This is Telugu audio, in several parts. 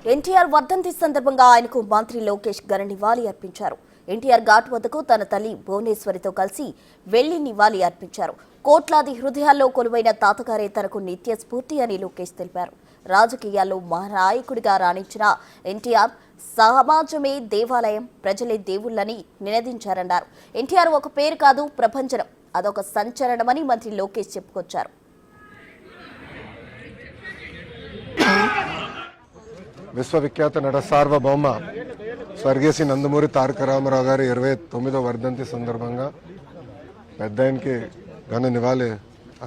ఎన్టీఆర్ వర్ధంతి సందర్భంగా ఆయనకు మంత్రి లోకేష్ ఘన నివాళి అర్పించారు. ఎన్టీఆర్ ఘాట్ వద్దకు తన తల్లి భువనేశ్వరితో కలిసి వెళ్లి నివాళి అర్పించారు. కోట్లాది హృదయాల్లో కొలువైన తాతగారే తనకు నిత్య స్ఫూర్తి అని లోకేష్ తెలిపారు. రాజకీయాల్లో మహానాయకుడిగా రాణించిన ఎన్టీఆర్ సమాజమే దేవాలయం, ప్రజలే దేవుళ్లని నినదించారన్నారు. ఎన్టీఆర్ ఒక పేరు కాదు, ప్రపంచం, అదొక సంచలనమని మంత్రి లోకేష్ చెప్పుకొచ్చారు. విశ్వవిఖ్యాత నట సార్వభౌమ స్వర్గీయ శ్రీ నందమూరి తారక రామారావు గారి 29వ వర్ధంతి సందర్భంగా పెద్ద ఆయనకి ఘన నివాళి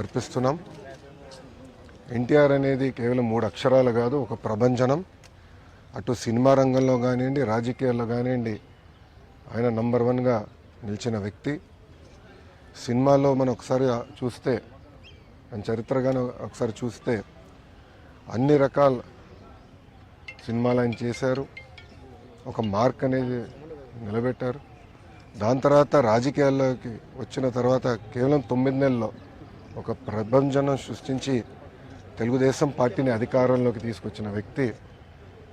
అర్పిస్తున్నాం. ఎన్టీఆర్ అనేది కేవలం 3 అక్షరాలు కాదు, ఒక ప్రభంజనం. అటు సినిమా రంగంలో కానివ్వండి, రాజకీయాల్లో కానివ్వండి ఆయన నంబర్ 1గా నిలిచిన వ్యక్తి. సినిమాలో మనం ఒకసారి చూస్తే, ఆయన చరిత్రగానే ఒకసారి చూస్తే అన్ని రకాల సినిమాలు ఆయన చేశారు. ఒక మార్క్ అనేది నిలబెట్టారు. దాని తర్వాత రాజకీయాల్లోకి వచ్చిన తర్వాత కేవలం 9 నెలల్లో ఒక ప్రభంజనం సృష్టించి తెలుగుదేశం పార్టీని అధికారంలోకి తీసుకొచ్చిన వ్యక్తి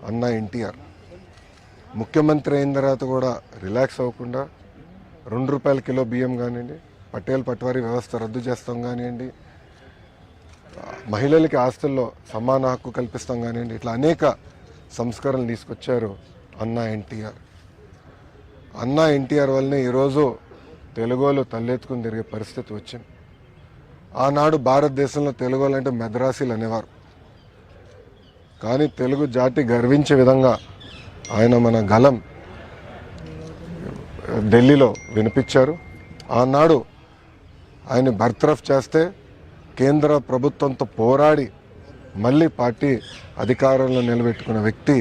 అన్నా ఎన్టీఆర్. ముఖ్యమంత్రి అయిన తర్వాత కూడా రిలాక్స్ అవ్వకుండా ₹2 కిలో బియ్యం కానివ్వండి, పటేల్ పట్వారీ వ్యవస్థ రద్దు చేస్తాం కానివ్వండి, మహిళలకి ఆస్తుల్లో సమాన హక్కు కల్పిస్తాం కానివ్వండి, ఇట్లా అనేక సంస్కరణలు తీసుకొచ్చారు అన్నా ఎన్టీఆర్. అన్నా ఎన్టీఆర్ వల్లనే ఈరోజు తెలుగోళ్ళు తలెత్తుకుని తిరిగే పరిస్థితి వచ్చింది. ఆనాడు భారతదేశంలో తెలుగోళ్ళు అంటే మెద్రాసీలు అనేవారు. కానీ తెలుగు జాతి గర్వించే విధంగా ఆయన మన గలం ఢిల్లీలో వినిపించారు. ఆనాడు ఆయన బర్తరఫ్ చేస్తే కేంద్ర ప్రభుత్వంతో పోరాడి మళ్ళీ పార్టీ అధికారంలో నిలబెట్టుకున్న వ్యక్తి